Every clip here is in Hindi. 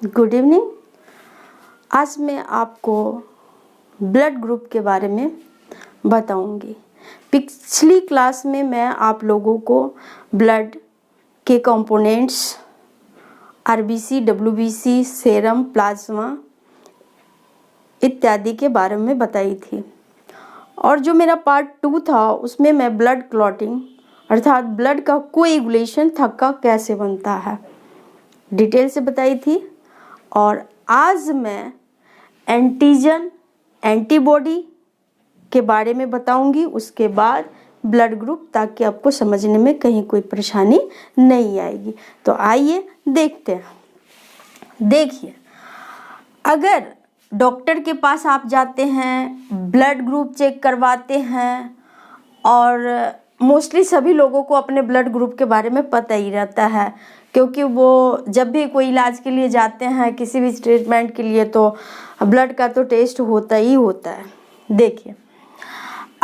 Good evening. आज मैं आपको ब्लड ग्रुप के बारे में बताऊंगी। पिछली क्लास में मैं आप लोगों को ब्लड के components RBC, WBC, serum, plasma इत्यादि के बारे में बताई थी। और जो मेरा पार्ट 2 था उसमें मैं ब्लड क्लॉटिंग अर्थात ब्लड का कोएगुलेशन थक्का कैसे बनता है डिटेल से बताई थी। और आज मैं एंटीजन एंटीबॉडी के बारे में बताऊंगी, उसके बाद ब्लड ग्रुप, ताकि आपको समझने में कहीं कोई परेशानी नहीं आएगी। तो आइए देखते हैं। देखिए, अगर डॉक्टर के पास आप जाते हैं, ब्लड ग्रुप चेक करवाते हैं, और मोस्टली सभी लोगों को अपने ब्लड ग्रुप के बारे में पता ही रहता है, क्योंकि वो जब भी कोई इलाज के लिए जाते हैं, किसी भी ट्रीटमेंट के लिए, तो ब्लड का तो टेस्ट होता ही होता है। देखिए,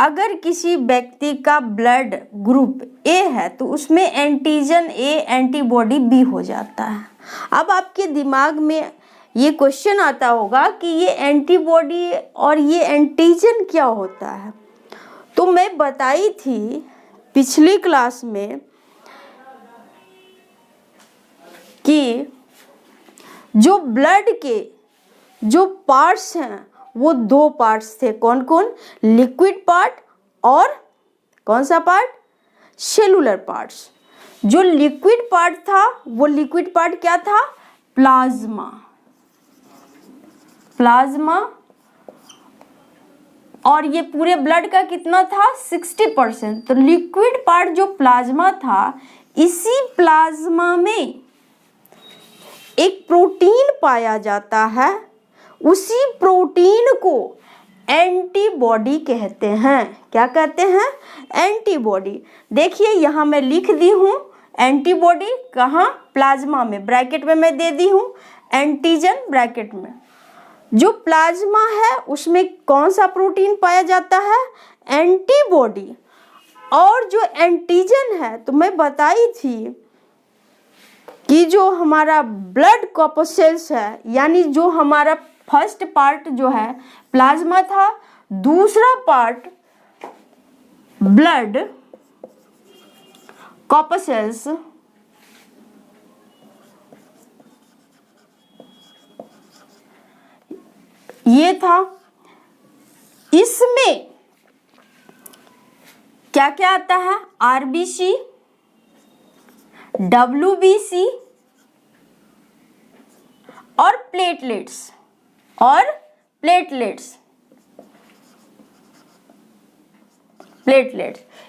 अगर किसी व्यक्ति का ब्लड ग्रुप ए है तो उसमें एंटीजन ए एंटीबॉडी बी हो जाता है। अब आपके दिमाग में ये क्वेश्चन आता होगा कि ये एंटीबॉडी और ये एंटीजन क्या होता है। तो मैं बताई थी पिछली क्लास में कि जो ब्लड के जो पार्ट्स हैं वो 2 पार्ट्स थे। कौन कौन? लिक्विड पार्ट और कौन सा पार्ट? Cellular parts. जो लिक्विड पार्ट था वो लिक्विड पार्ट क्या था? प्लाज्मा। प्लाज्मा। और ये पूरे ब्लड का कितना था? 60%। तो लिक्विड पार्ट जो प्लाज्मा था, इसी प्लाज्मा में एक प्रोटीन पाया जाता है। उसी प्रोटीन को एंटीबॉडी कहते हैं। क्या कहते हैं? एंटीबॉडी। देखिए, यहाँ मैं लिख दी हूँ एंटीबॉडी कहाँ? प्लाज्मा में। ब्रैकेट में मैं दे दी हूँ एंटीजन ब्रैकेट में। जो प्लाज्मा है उसमें कौन सा प्रोटीन पाया जाता है? एंटीबॉडी। और जो एंटीजन है, तो मैं बताई थी कि जो हमारा ब्लड कॉर्पसेल्स है, यानी जो हमारा फर्स्ट पार्ट जो है प्लाज्मा था, दूसरा पार्ट ब्लड कॉर्पसेल्स ये था। इसमें क्या क्या आता है? आरबीसी, डब्ल्यूबीसी और प्लेटलेट्स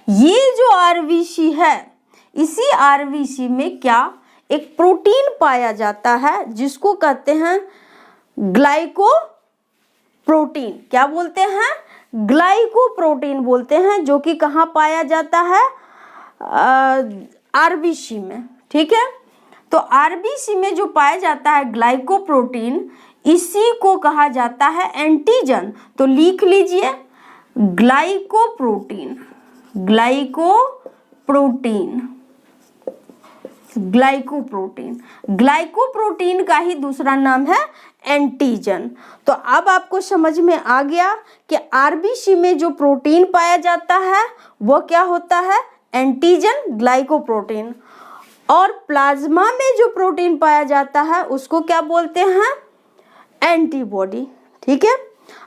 ये जो आरबीसी है, इसी आरबीसी में क्या? एक प्रोटीन पाया जाता है जिसको कहते हैं ग्लाइकोप्रोटीन। क्या बोलते हैं? ग्लाइकोप्रोटीन बोलते हैं, जो कि कहाँ पाया जाता है? आरबीसी में। ठीक है, तो आरबीसी में जो पाया जाता है ग्लाइकोप्रोटीन, इसी को कहा जाता है एंटीजन। तो लिख लीजिए ग्लाइकोप्रोटीन। ग्लाइकोप्रोटीन का ही दूसरा नाम है एंटीजन। तो अब आपको समझ में आ गया कि आरबीसी में जो प्रोटीन पाया जाता है वो क्या होता है? Antigen, glycoprotein. और प्लाज्मा में जो प्रोटीन पाया जाता है उसको क्या बोलते हैं? एंटीबॉडी। ठीक है।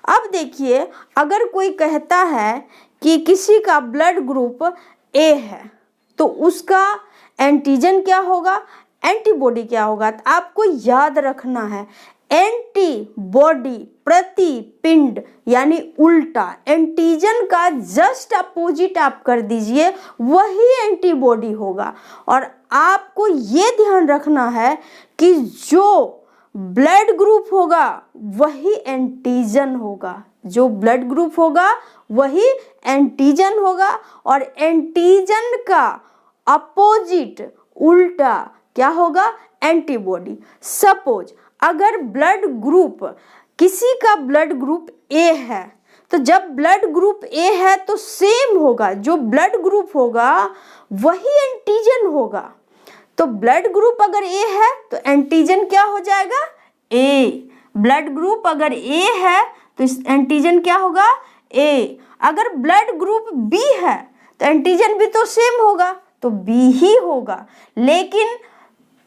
अब देखिए, अगर कोई कहता है कि किसी का ब्लड ग्रुप ए है तो उसका एंटीजन क्या होगा, एंटीबॉडी क्या होगा? तो आपको याद रखना है, एंटीबॉडी प्रतिपिंड यानी उल्टा। एंटीजन का जस्ट अपोजिट आप कर दीजिए, वही एंटीबॉडी होगा। और आपको ये ध्यान रखना है कि जो ब्लड ग्रुप होगा वही एंटीजन होगा। जो ब्लड ग्रुप होगा वही एंटीजन होगा, और एंटीजन का अपोजिट उल्टा क्या होगा? एंटीबॉडी। सपोज अगर ब्लड ग्रुप, किसी का ब्लड ग्रुप ए है, तो जब ब्लड ग्रुप ए है तो सेम होगा, जो ब्लड ग्रुप होगा वही एंटीजन होगा। तो ब्लड ग्रुप अगर ए है तो एंटीजन क्या हो जाएगा? ए। ब्लड ग्रुप अगर ए है तो इस एंटीजन क्या होगा, ए। अगर ब्लड ग्रुप बी है तो एंटीजन भी तो सेम होगा, तो बी ही होगा। लेकिन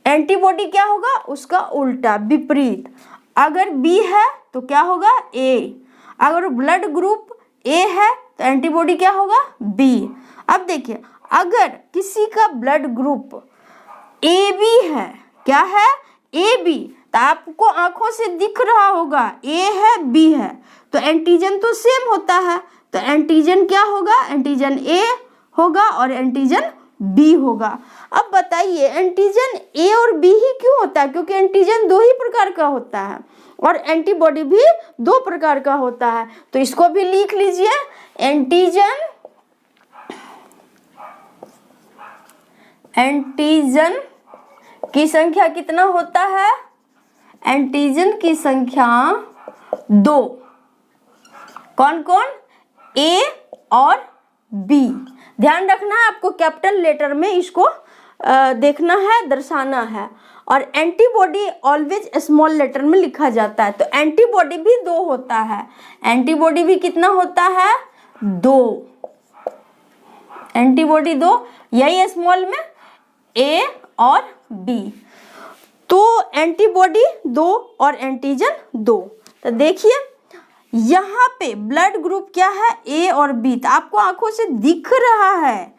एंटीबॉडी क्या होगा, उसका उल्टा, विपरीत। अगर बी है तो क्या होगा, ए। अगर ब्लड ग्रुप ए है तो एंटीबॉडी क्या होगा, बी। अब देखिए, अगर किसी का ब्लड ग्रुप ए बी है, क्या है, ए बी, तो आपको आंखों से दिख रहा होगा ए है बी है, तो एंटीजन तो सेम होता है, तो एंटीजन क्या होगा, एंटीजन ए होगा और एंटीजन बी होगा। अब बताइए एंटीजन ए और बी ही क्यों होता है, क्योंकि एंटीजन दो ही प्रकार का होता है और एंटीबॉडी भी दो प्रकार का होता है। तो इसको भी लिख लीजिए, एंटीजन की संख्या कितना होता है, एंटीजन की संख्या दो। कौन कौन, ए और बी। ध्यान रखना है आपको, कैपिटल लेटर में इसको देखना है, दर्शाना है। और एंटीबॉडी ऑलवेज स्मॉल लेटर में लिखा जाता है। तो एंटीबॉडी भी दो होता है, एंटीबॉडी भी कितना होता है, दो। एंटीबॉडी दो, यही स्मॉल में ए और बी। तो एंटीबॉडी दो और एंटीजन दो। तो देखिए यहाँ पे ब्लड ग्रुप क्या है, ए और बी। तो आपको आंखों से दिख रहा है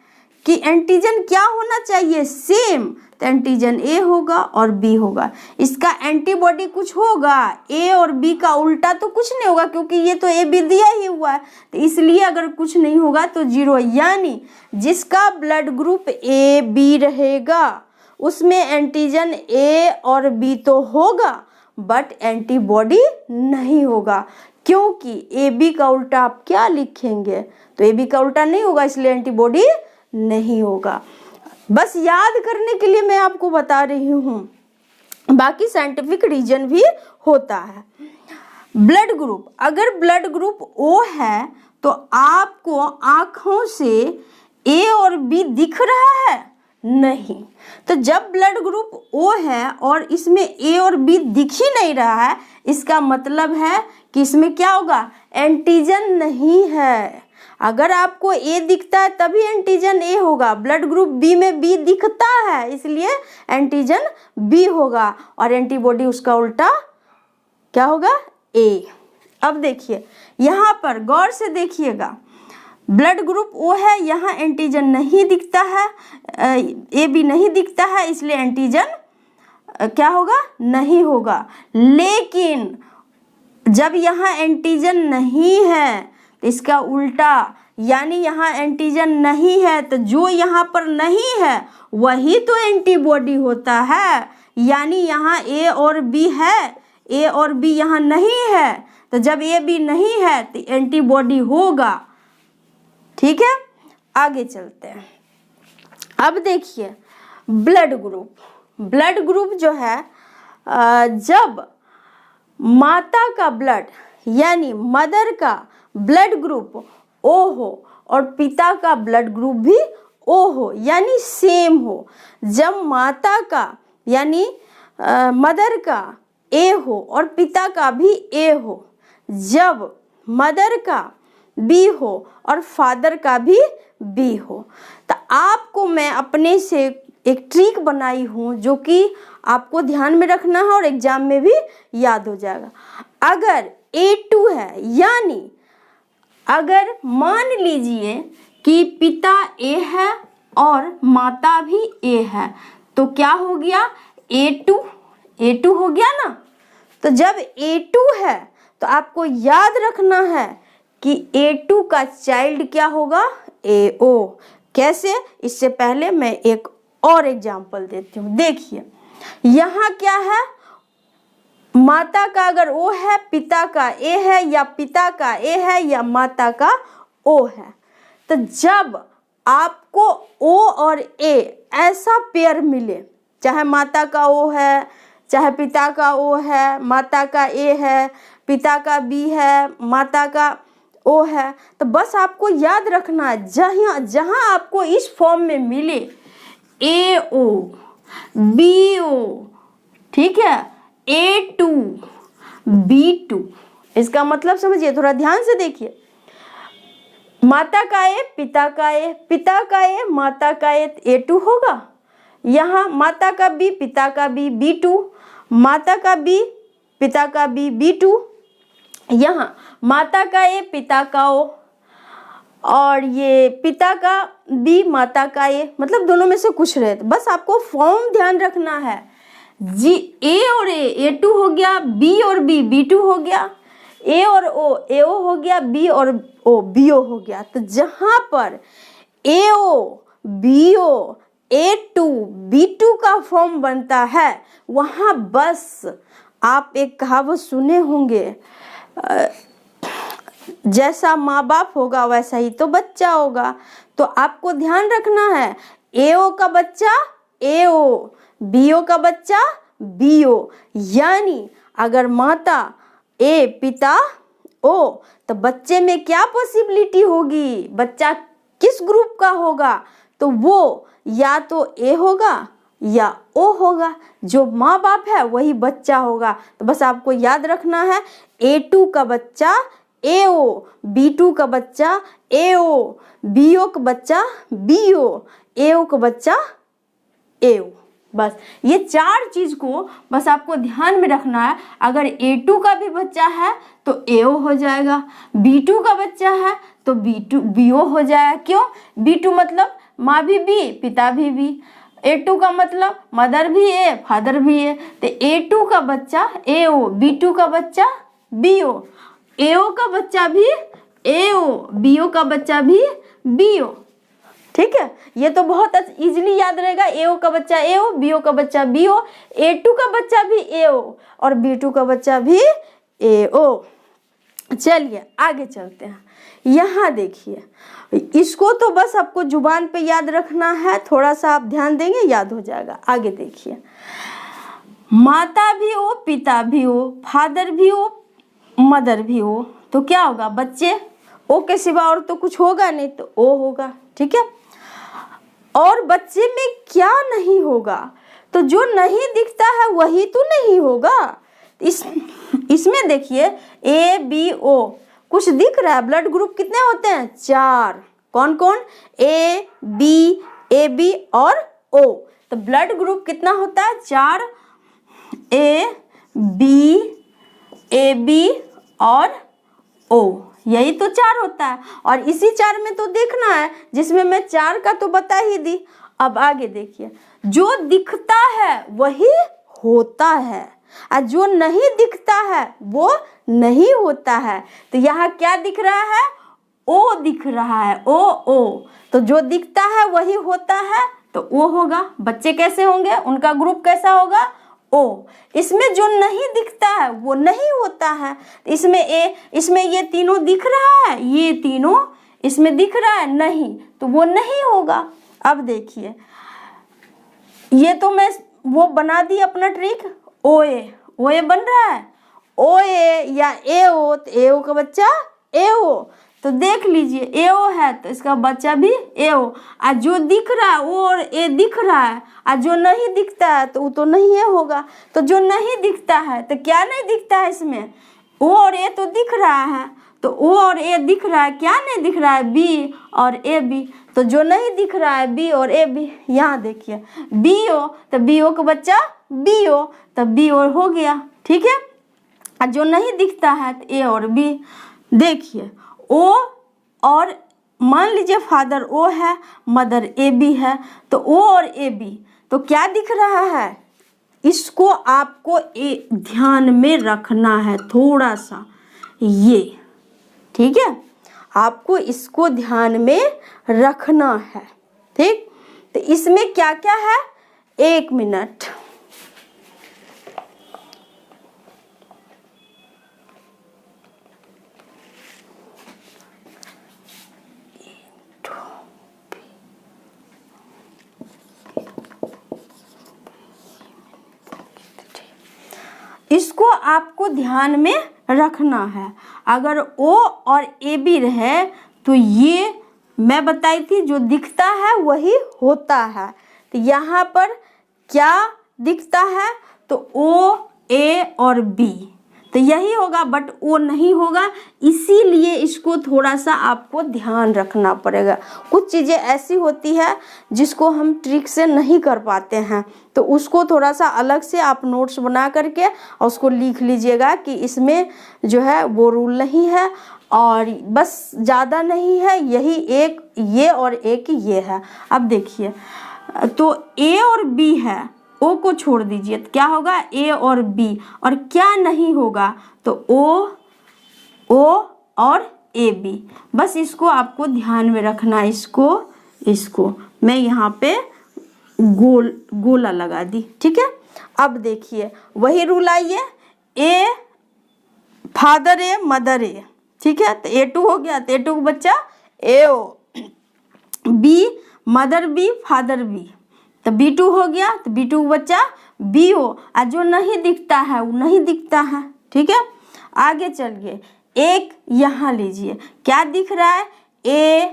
कि एंटीजन क्या होना चाहिए, सेम। तो एंटीजन ए होगा और बी होगा। इसका एंटीबॉडी कुछ होगा, ए और बी का उल्टा तो कुछ नहीं होगा, क्योंकि ये तो ए बी दिया ही हुआ है, तो इसलिए अगर कुछ नहीं होगा तो जीरो। यानी जिसका ब्लड ग्रुप ए बी रहेगा उसमें एंटीजन ए और बी तो होगा, बट एंटीबॉडी नहीं होगा, क्योंकि ए बी का उल्टा आप क्या लिखेंगे, तो ए बी का उल्टा नहीं होगा, इसलिए एंटीबॉडी नहीं होगा। बस याद करने के लिए मैं आपको बता रही हूँ, बाकी साइंटिफिक रीजन भी होता है। ब्लड ग्रुप, अगर ब्लड ग्रुप ओ है तो आपको आंखों से ए और बी दिख रहा है, नहीं। तो जब ब्लड ग्रुप ओ है और इसमें ए और बी दिख ही नहीं रहा है, इसका मतलब है कि इसमें क्या होगा, एंटीजन नहीं है। अगर आपको ए दिखता है तभी एंटीजन ए होगा, ब्लड ग्रुप बी में बी दिखता है इसलिए एंटीजन बी होगा, और एंटीबॉडी उसका उल्टा क्या होगा, ए। अब देखिए यहाँ पर गौर से देखिएगा, ब्लड ग्रुप ओ है, यहाँ एंटीजन नहीं दिखता है, ए बी नहीं दिखता है, इसलिए एंटीजन क्या होगा, नहीं होगा। लेकिन जब यहाँ एंटीजन नहीं है तो इसका उल्टा, यानी यहाँ एंटीजन नहीं है तो जो यहाँ पर नहीं है वही तो एंटीबॉडी होता है। यानी यहाँ ए और बी है, ए और बी यहाँ नहीं है, तो जब ए बी नहीं है तो एंटीबॉडी होगा। ठीक है, आगे चलते हैं। अब देखिए ब्लड ग्रुप जो है, जब माता का ब्लड यानी मदर का ब्लड ग्रुप ओ हो और पिता का ब्लड ग्रुप भी ओ हो, यानी सेम हो। जब माता का यानी मदर का ए हो और पिता का भी ए हो, जब मदर का बी हो और फादर का भी बी हो। तो आपको मैं अपने से एक ट्रिक बनाई हूँ जो कि आपको ध्यान में रखना है और एग्जाम में भी याद हो जाएगा। अगर A2 है, यानी अगर मान लीजिए कि पिता ए है और माता भी ए है, तो क्या हो गया, A2 हो गया ना। तो जब A2 है तो आपको याद रखना है कि A2 का चाइल्ड क्या होगा, AO। कैसे, इससे पहले मैं एक और एग्जाम्पल देती हूँ। देखिए यहाँ क्या है, माता का अगर O है, पिता का A है, या पिता का A है या माता का O है, तो जब आपको O और A ऐसा पेयर मिले, चाहे माता का O है, चाहे पिता का O है, माता का A है, पिता का B है, माता का O है, तो बस आपको याद रखना है जहाँ आपको इस फॉर्म में मिले AO, BO, ठीक है, A2B2। इसका मतलब समझिए, थोड़ा ध्यान से देखिए। माता का ए, पिता का ए, पिता का ए, माता का ए, A2 होगा। यहाँ माता का बी, पिता का बी, B2। माता का बी, पिता का बी, B2। यहाँ माता का ए, पिता का ओ, और ये पिता का बी, माता का ए, मतलब दोनों में से कुछ रहे। तो बस आपको फॉर्म ध्यान रखना है। जी, ए और ए, A2 हो गया, बी और बी, B2 हो गया, ए और ओ, AO हो गया, बी और ओ, BO हो गया। तो जहां पर AO, BO, A2, B2 का फॉर्म बनता है, वहां बस आप एक कहावत सुने होंगे, जैसा माँ बाप होगा वैसा ही तो बच्चा होगा। तो आपको ध्यान रखना है, AO का बच्चा AO, BO का बच्चा BO। यानी अगर माता ए, पिता ओ, तो बच्चे में क्या पॉसिबिलिटी होगी, बच्चा किस ग्रुप का होगा, तो वो या तो ए होगा या ओ होगा। जो माँ बाप है वही बच्चा होगा। तो बस आपको याद रखना है, A2 का बच्चा AO, B2 का बच्चा AO, BO का बच्चा BO, AO का बच्चा AO। बस ये चार चीज को बस आपको ध्यान में रखना है। अगर A2 का भी बच्चा है तो AO हो जाएगा, B2 का बच्चा है तो BO हो जाएगा। क्यों? B2 मतलब माँ भी बी, पिता भी बी। A2 का मतलब मदर भी ए, फादर भी ए। तो A2 का बच्चा AO, B2 का बच्चा BO, AO का बच्चा भी AO, BO का बच्चा भी BO। ठीक है, ये तो बहुत इजीली याद रहेगा। AO का बच्चा AO, BO का बच्चा BO, A2 का बच्चा भी AO और B2 का बच्चा भी AO। चलिए आगे चलते हैं। यहाँ देखिए, इसको तो बस आपको जुबान पे याद रखना है, थोड़ा सा आप ध्यान देंगे याद हो जाएगा। आगे देखिए, माता भी हो, पिता भी हो, फादर भी हो, मदर भी हो, तो क्या होगा बच्चे? ओ के सिवा और तो कुछ होगा नहीं, तो ओ होगा। ठीक है, और बच्चे में क्या नहीं होगा? तो जो नहीं दिखता है वही तो नहीं होगा। इसमें देखिए ABO कुछ दिख रहा है। ब्लड ग्रुप कितने होते हैं? 4। कौन कौन? AB, AB और O। तो ब्लड ग्रुप कितना होता है? 4। AB, AB और O, यही तो 4 होता है। और इसी 4 में तो देखना है, जिसमें मैं 4 का तो बता ही दी। अब आगे देखिए, जो दिखता है वही होता है और जो नहीं दिखता है वो नहीं होता है। तो यहाँ क्या दिख रहा है? ओ दिख रहा है, ओ। तो जो दिखता है वही होता है, तो ओ होगा। बच्चे कैसे होंगे? उनका ग्रुप कैसा होगा? ओ। इसमें जो नहीं दिखता है वो नहीं होता है। इसमें ये तीनों दिख रहा है, ये तीनों इसमें दिख रहा है नहीं, तो वो नहीं होगा। अब देखिए, ये तो मैं वो बना दी अपना ट्रिक। ओए बन रहा है, ओए या AO, तो AO का बच्चा AO। तो देख लीजिए, AO है तो इसका बच्चा भी AO। और जो दिख रहा है वो और A दिख रहा है, और जो नहीं दिखता है तो वो तो नहीं A होगा। तो जो नहीं दिखता है तो क्या नहीं दिखता है इसमें? O और A तो दिख रहा है, तो O और A दिख रहा है, क्या नहीं दिख रहा है? B और AB। तो जो नहीं दिख रहा है B और AB, यहाँ देखिए BO, तो BO का बच्चा BO, तो BO हो गया। ठीक है, और जो नहीं दिखता है तो A और B। देखिए O और मान लीजिए फादर O है, मदर AB है, तो O और AB तो क्या दिख रहा है? इसको आपको ध्यान में रखना है थोड़ा सा, ये ठीक है, आपको इसको ध्यान में रखना है। ठीक, तो इसमें क्या क्या है? 1 मिनट। इसको आपको ध्यान में रखना है। अगर O और AB रहे तो ये मैं बताई थी, जो दिखता है वही होता है। तो यहाँ पर क्या दिखता है? तो O ए और बी, तो यही होगा, बट वो नहीं होगा, इसीलिए इसको थोड़ा सा आपको ध्यान रखना पड़ेगा। कुछ चीज़ें ऐसी होती है जिसको हम ट्रिक से नहीं कर पाते हैं, तो उसको थोड़ा सा अलग से आप नोट्स बना करके और उसको लिख लीजिएगा कि इसमें जो है वो रूल नहीं है, और बस ज़्यादा नहीं है, यही एक ये और एक ये है। अब देखिए, तो ए और बी है, ओ को छोड़ दीजिए, तो क्या होगा ए और बी, और क्या नहीं होगा तो ओ और ए बी। बस इसको आपको ध्यान में रखना, इसको मैं यहाँ पे गोला लगा दी, ठीक है। अब देखिए वही रूल आइए, ए फादर ए मदर ए, ठीक है, तो A2 हो गया, तो A2 का बच्चा AO, B mother B father B, तो B2 हो गया, तो B2 का बच्चा BO, और जो नहीं दिखता है वो नहीं दिखता है, ठीक है। आगे चलिए, एक यहाँ लीजिए, क्या दिख रहा है A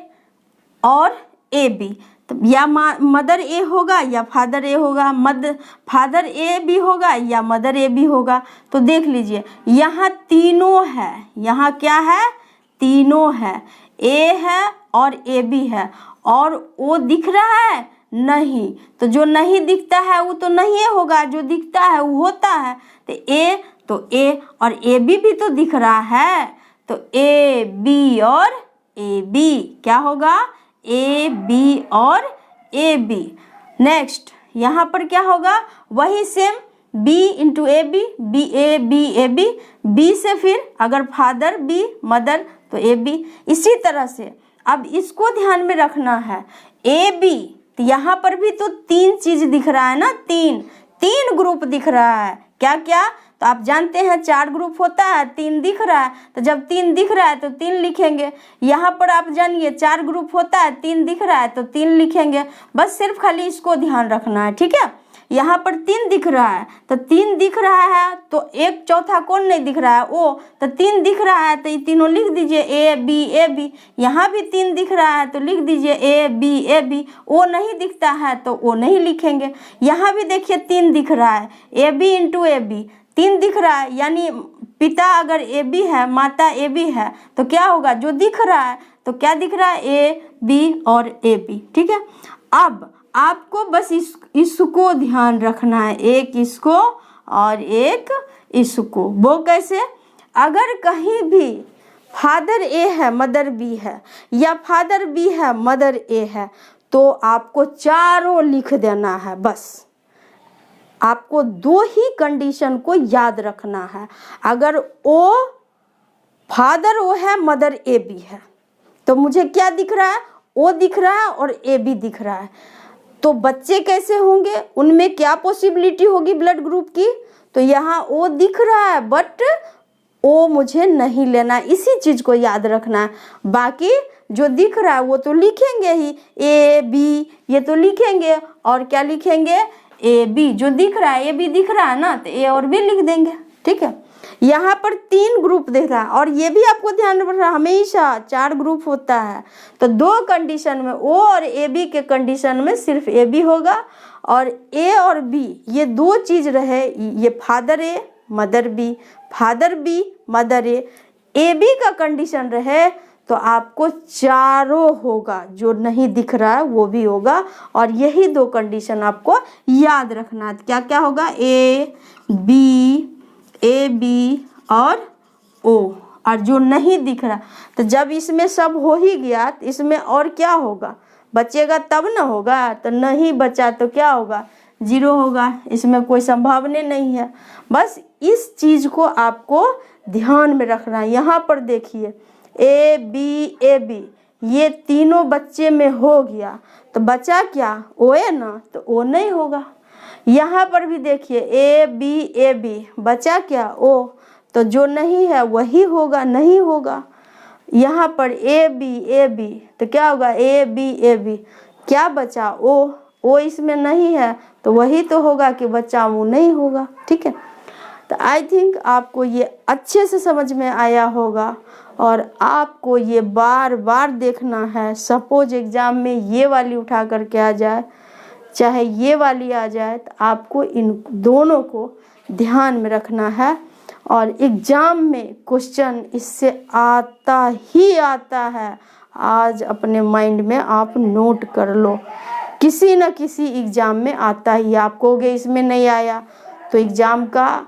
और AB, तो या मदर ए होगा या फादर ए होगा, फादर ए भी होगा या मदर ए भी होगा। तो देख लीजिए यहाँ तीनों है, यहाँ क्या है तीनों है, ए है और ए भी है, और वो दिख रहा है नहीं, तो जो नहीं दिखता है वो तो नहीं होगा, जो दिखता है वो होता है। तो ए और ए भी तो दिख रहा है, तो ए बी और ए बी क्या होगा ए बी और ए बी। नेक्स्ट यहाँ पर क्या होगा, वही same B into A B, B A B, B से फिर अगर फादर बी मदर तो ए बी। इसी तरह से अब इसको ध्यान में रखना है, ए बी, तो यहाँ पर भी तो तीन चीज दिख रहा है ना, तीन ग्रुप दिख रहा है, क्या क्या, तो आप जानते हैं 4 ग्रुप होता है, 3 दिख रहा है, तो जब 3 दिख रहा है तो 3 लिखेंगे। यहाँ पर आप जानिए 4 ग्रुप होता है, 3 दिख रहा है तो 3 लिखेंगे, बस सिर्फ खाली इसको ध्यान रखना है, ठीक है। यहाँ पर 3 दिख रहा है, तो 3 दिख रहा है, तो एक चौथा कौन नहीं दिख रहा है ओ, तो 3 दिख रहा है, तो ये तीनों लिख दीजिए ए बी। यहाँ भी 3 दिख रहा है, तो लिख दीजिए ए बी। ओ नहीं दिखता है तो ओ नहीं लिखेंगे। यहाँ भी देखिए 3 दिख रहा है, A B into A B, 3 दिख रहा है, यानी पिता अगर ए बी है माता ए बी है तो क्या होगा, जो दिख रहा है तो क्या दिख रहा है ए बी और ए बी, ठीक है। अब आपको बस इसको ध्यान रखना है, एक इसको और एक इसको। वो कैसे, अगर कहीं भी फादर ए है मदर बी है, या फादर बी है मदर ए है, तो आपको चारों लिख देना है। बस आपको 2 ही कंडीशन को याद रखना है, अगर ओ फादर ओ है मदर ए बी है, तो मुझे क्या दिख रहा है, ओ दिख रहा है और ए बी दिख रहा है, तो बच्चे कैसे होंगे, उनमें क्या पॉसिबिलिटी होगी ब्लड ग्रुप की, तो यहाँ ओ दिख रहा है बट ओ मुझे नहीं लेना, इसी चीज को याद रखना है। बाकी जो दिख रहा है वो तो लिखेंगे ही, ए बी ये तो लिखेंगे, और क्या लिखेंगे ए बी, जो दिख रहा है ए बी दिख रहा है ना, तो ए और बी लिख देंगे, ठीक है। यहाँ पर 3 ग्रुप दिख रहा है, और ये भी आपको ध्यान रखना, हमेशा 4 ग्रुप होता है, तो 2 कंडीशन में ओ और ए बी के कंडीशन में सिर्फ ए बी होगा, और ए और बी ये 2 चीज रहे, ये father A mother B, father B mother A B का कंडीशन रहे तो आपको चारों होगा, जो नहीं दिख रहा है वो भी होगा, और यही 2 कंडीशन आपको याद रखना है। क्या क्या होगा, ए बी और ओ, और जो नहीं दिख रहा, तो जब इसमें सब हो ही गया तो इसमें और क्या होगा, बचेगा तब ना होगा, तो नहीं बचा तो क्या होगा 0 होगा, इसमें कोई संभावना नहीं है। बस इस चीज को आपको ध्यान में रखना है। यहाँ पर देखिए ए बी ये तीनों बच्चे में हो गया, तो बचा क्या ओ है ना, तो ओ नहीं होगा। यहाँ पर भी देखिए ए बी बचा क्या ओ, तो जो नहीं है वही होगा, नहीं होगा। यहाँ पर ए बी तो क्या होगा ए बी, क्या बचा ओ इसमें नहीं है तो वही तो होगा कि बच्चा वो नहीं होगा, ठीक है। तो आई थिंक आपको ये अच्छे से समझ में आया होगा, और आपको ये बार बार देखना है। सपोज एग्ज़ाम में ये वाली उठा करके आ जाए, चाहे ये वाली आ जाए, तो आपको इन दोनों को ध्यान में रखना है। और एग्ज़ाम में क्वेश्चन इससे आता ही आता है, आज अपने माइंड में आप नोट कर लो, किसी न किसी एग्ज़ाम में आता ही। आप कहोगे इसमें नहीं आया, तो एग्ज़ाम का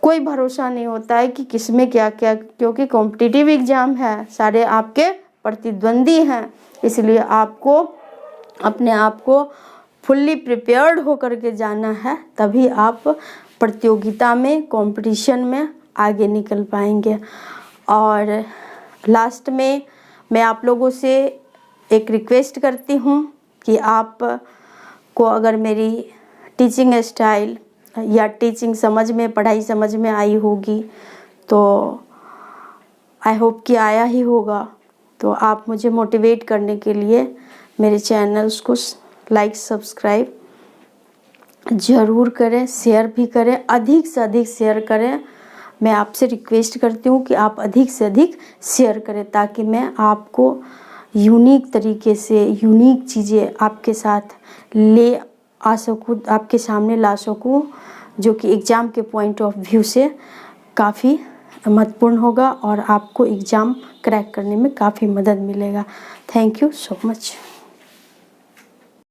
कोई भरोसा नहीं होता है कि किसमें क्या क्या, क्योंकि कॉम्पिटिटिव एग्ज़ाम है, सारे आपके प्रतिद्वंदी हैं। इसलिए आपको अपने आप को फुल्ली प्रिपेयर्ड होकर के जाना है, तभी आप प्रतियोगिता में, कंपटीशन में आगे निकल पाएंगे। और लास्ट में मैं आप लोगों से एक रिक्वेस्ट करती हूँ कि आप को अगर मेरी टीचिंग स्टाइल या टीचिंग समझ में, पढ़ाई समझ में आई होगी, तो आई होप कि आया ही होगा, तो आप मुझे मोटिवेट करने के लिए मेरे चैनल्स को लाइक सब्सक्राइब ज़रूर करें, शेयर भी करें, अधिक से अधिक शेयर करें। मैं आपसे रिक्वेस्ट करती हूँ कि आप अधिक से अधिक शेयर करें, ताकि मैं आपको यूनिक तरीके से यूनिक चीज़ें आपके साथ ले आ सकूँ, आपके सामने ला सकूँ, जो कि एग्ज़ाम के पॉइंट ऑफ व्यू से काफ़ी महत्वपूर्ण होगा और आपको एग्ज़ाम क्रैक करने में काफ़ी मदद मिलेगा। Thank you so much.